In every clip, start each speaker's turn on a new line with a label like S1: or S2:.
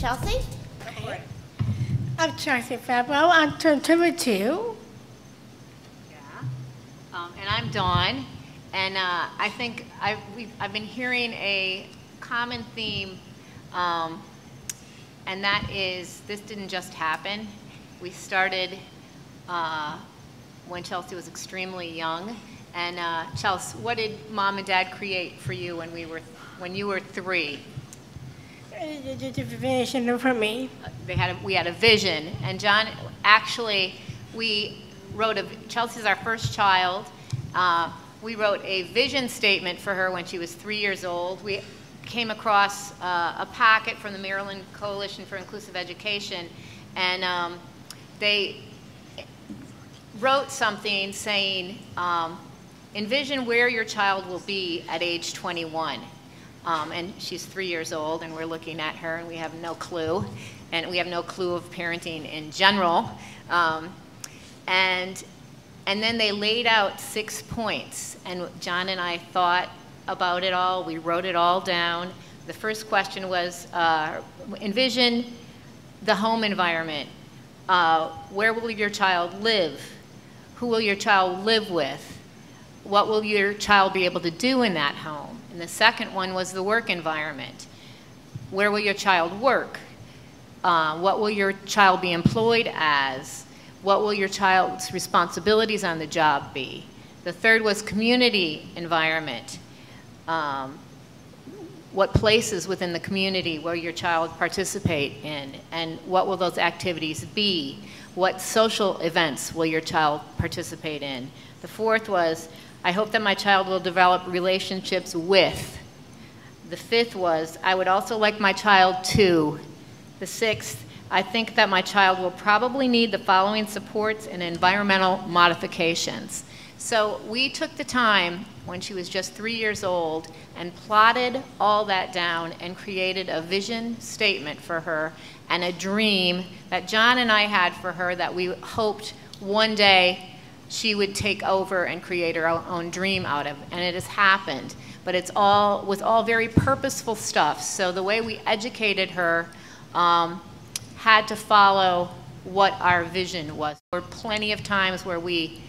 S1: Chelsea?
S2: Okay. I'm Chelsea Fabbro. I'm 22.
S3: Yeah. And I'm Dawn. And I think I've been hearing a common theme, and that is this didn't just happen. We started when Chelsea was extremely young. And Chelsea, what did Mom and Dad create for you when you were 3?
S2: The vision for me.
S3: We had a vision, and John, actually, Chelsea's our first child. We wrote a vision statement for her when she was 3 years old. We came across a packet from the Maryland Coalition for Inclusive Education, and they wrote something saying, envision where your child will be at age 21. And she's 3 years old, and we're looking at her, and we have no clue. And we have no clue of parenting in general. And then they laid out 6 points, and John and I thought about it all. We wrote it all down. The first question was, envision the home environment. Where will your child live? Who will your child live with? What will your child be able to do in that home? And the second one was the work environment. Where will your child work? What will your child be employed as? What will your child's responsibilities on the job be? The third was community environment. What places within the community will your child participate in? And what will those activities be? What social events will your child participate in? The fourth was, I hope that my child will develop relationships with. The fifth was, I would also like my child to. The sixth, I think that my child will probably need the following supports and environmental modifications. So we took the time when she was just 3 years old and plotted all that down and created a vision statement for her and a dream that John and I had for her that we hoped one day she would take over and create her own dream out of, and it has happened. But it was all very purposeful stuff. So the way we educated her had to follow what our vision was. There were plenty of times where we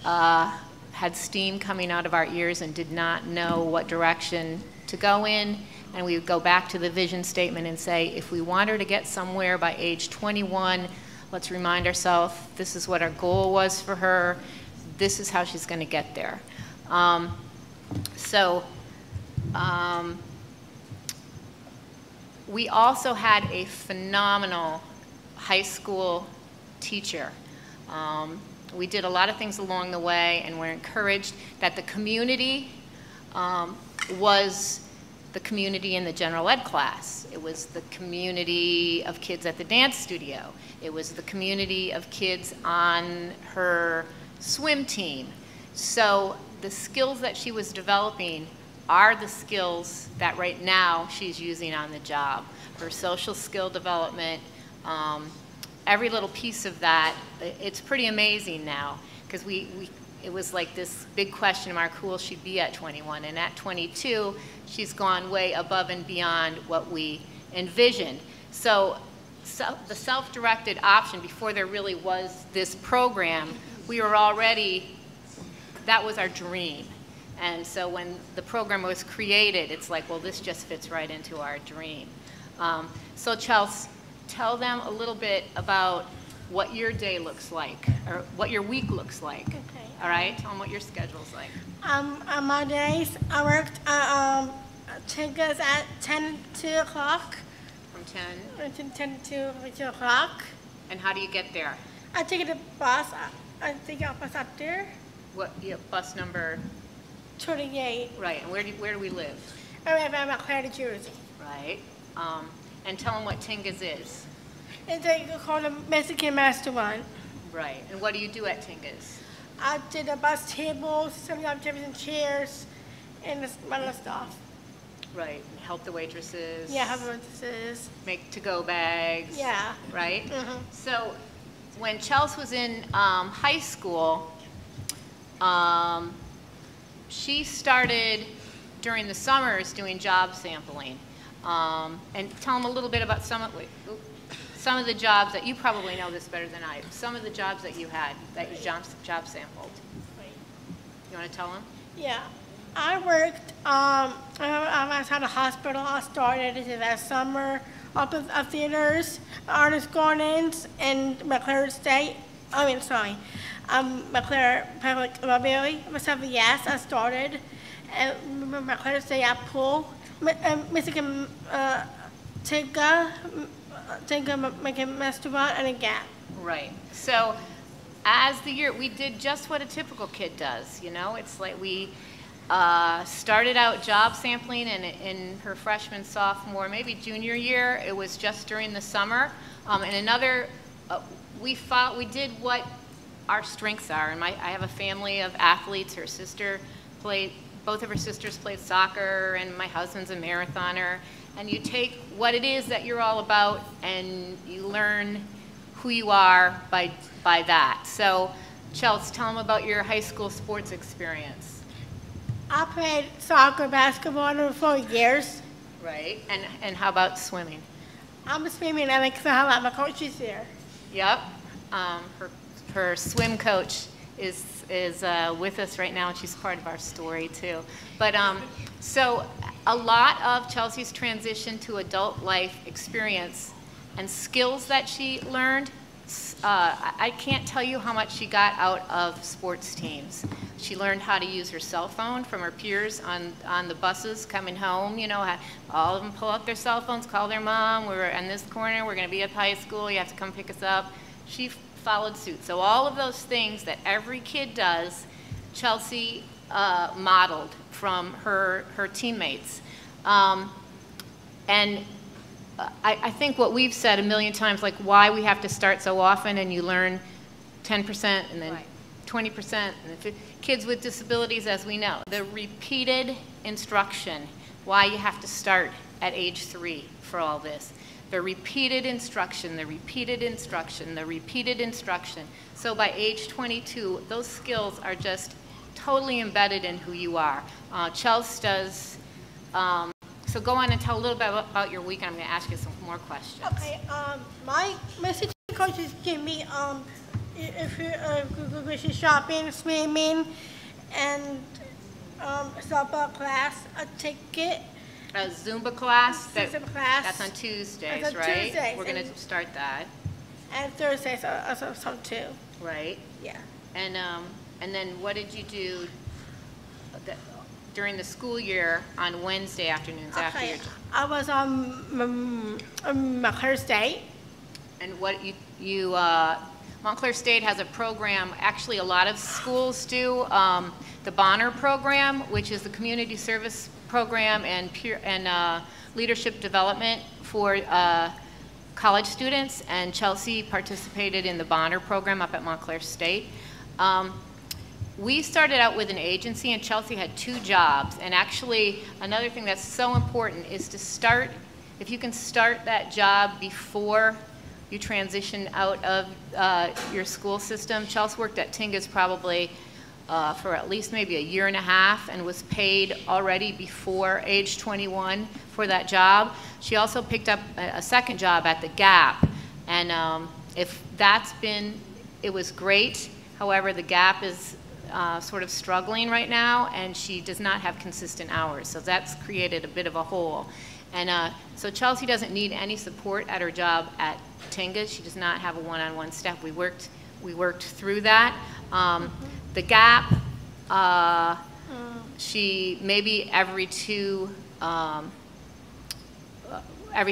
S3: had steam coming out of our ears and did not know what direction to go in, and we would go back to the vision statement and say, if we want her to get somewhere by age 21, let's remind ourselves this is what our goal was for her, this is how she's going to get there. We also had a phenomenal high school teacher. We did a lot of things along the way, and we're encouraged that the community was the community in the general ed class. It was the community of kids at the dance studio. It was the community of kids on her swim team. So the skills that she was developing are the skills that right now she's using on the job. Her social skill development, every little piece of that, it's pretty amazing now, because it was like this big question mark, who will she be at 21? And at 22, she's gone way above and beyond what we envisioned. So the self-directed option, before there really was this program, we were already, that was our dream. And so when the program was created, it's like, well, this just fits right into our dream. So Chelsea, tell them a little bit about what your day looks like, or what your week looks like.
S2: Okay.
S3: All right? Tell them what your schedule's like.
S2: On Mondays, I worked Tinkas at 10 to o'clock.
S3: From 10?
S2: 10 to 2 o'clock.
S3: And how do you get there?
S2: I take the bus. I take a bus up there.
S3: What, bus number?
S2: 28.
S3: Right, and where do we live?
S2: I'm at Clare, New Jersey.
S3: Right. And tell them what Tingas is.
S2: And they call the Mexican restaurant.
S3: Right, and what do you do at Tingas?
S2: I did the bus tables, sometimes chairs, and this other stuff.
S3: Right, help the waitresses.
S2: Yeah, help the waitresses.
S3: Make to-go bags.
S2: Yeah.
S3: Right?
S2: Mm-hmm.
S3: So when Chelsea was in high school, she started during the summers doing job sampling. And tell them a little bit about some of the jobs that you probably know this better than I. Some of the jobs that you had, that you job sampled. You want to tell them?
S2: Yeah. I worked, I was at a hospital. I started that summer up at theaters, artist gardens in McClure State. McClure Public Library. Yes, I started at McClure State at Pool, Michigan, Tinga restaurant, and a Gap.
S3: Right. So as the year, we did just what a typical kid does, you know? It's like we started out job sampling in her freshman, sophomore, maybe junior year. It was just during the summer. We did what our strengths are. And I have a family of athletes. Her sister both of her sisters played soccer, and my husband's a marathoner. And you take what it is that you're all about, and you learn who you are by that. So, Chelsea, tell them about your high school sports experience.
S2: I played soccer, basketball for years.
S3: Right. And how about swimming?
S2: I'm swimming, and because I have my coaches there.
S3: Yep. Her swim coach is with us right now, and she's part of our story too. But so a lot of Chelsea's transition to adult life experience and skills that she learned, I can't tell you how much she got out of sports teams. She learned how to use her cell phone from her peers on the buses coming home. You know, all of them pull out their cell phones, call their mom. We're in this corner. We're going to be at high school. You have to come pick us up. She followed suit. So all of those things that every kid does, Chelsea modeled from her teammates. And I think what we've said a million times, like why we have to start so often, and you learn 10% and then 20%, and then kids with disabilities, as we know. The repeated instruction, why you have to start at age 3 for all this. The repeated instruction, the repeated instruction, the repeated instruction. So by age 22, those skills are just totally embedded in who you are. Chelsea does, so go on and tell a little bit about your week, and I'm going to ask you some more questions.
S2: Okay, my teaching coaches give me, if you're shopping, swimming, and softball class, a ticket.
S3: A Zumba class?
S2: Zumba class.
S3: That's on Tuesdays,
S2: that's on
S3: right?
S2: Tuesdays.
S3: We're going to start that.
S2: And Thursdays some too.
S3: Right.
S2: Yeah.
S3: And then what did you do during the school year on Wednesday afternoons after your job?
S2: I was on Montclair State.
S3: And what Montclair State has a program, actually a lot of schools do, the Bonner program, which is the community service program and leadership development for college students, and Chelsea participated in the Bonner program up at Montclair State. We started out with an agency, and Chelsea had 2 jobs, and actually another thing that's so important is to start, if you can start that job before you transition out of your school system. Chelsea worked at Tinga's probably for at least maybe a year and a half and was paid already before age 21 for that job. She also picked up a second job at the Gap, and it was great. However, the Gap is sort of struggling right now, and she does not have consistent hours, so that's created a bit of a hole. And so Chelsea doesn't need any support at her job at Tinga. She does not have a one-on-one staff. We worked through that. The Gap, she maybe every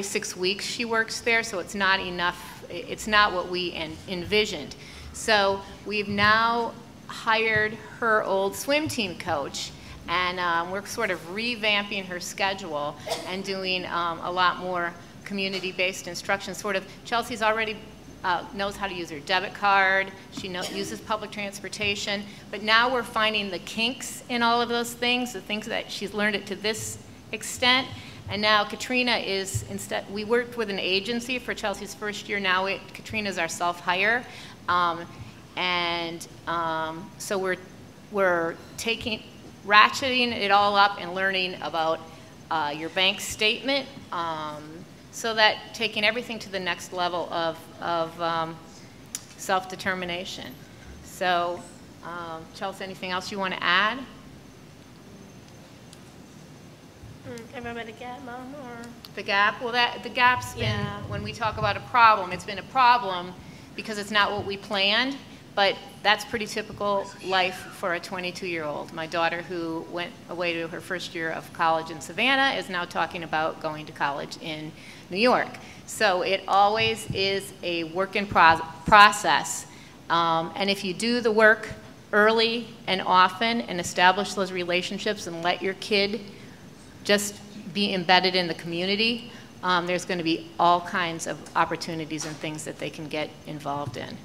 S3: 6 weeks she works there, so it's not enough. It's not what we envisioned. So we've now hired her old swim team coach, and we're sort of revamping her schedule and doing a lot more community-based instruction. Sort of, Chelsea's already knows how to use her debit card. She uses public transportation. But now we're finding the kinks in all of those things, the things that she's learned it to this extent. And now Katrina is, we worked with an agency for Chelsea's first year. Now Katrina's our self-hire. So we're ratcheting it all up and learning about your bank statement, so that taking everything to the next level of self-determination. So, Chelsea, anything else you want to add?
S2: Remember the gap, Mom, or?
S3: The gap? Well, the gap's been,
S2: Yeah.
S3: when we talk about a problem, it's been a problem because it's not what we planned, but that's pretty typical life for a 22-year-old. My daughter, who went away to her first year of college in Savannah, is now talking about going to college in New York. So it always is a work in process. And if you do the work early and often and establish those relationships and let your kid just be embedded in the community, there's going to be all kinds of opportunities and things that they can get involved in.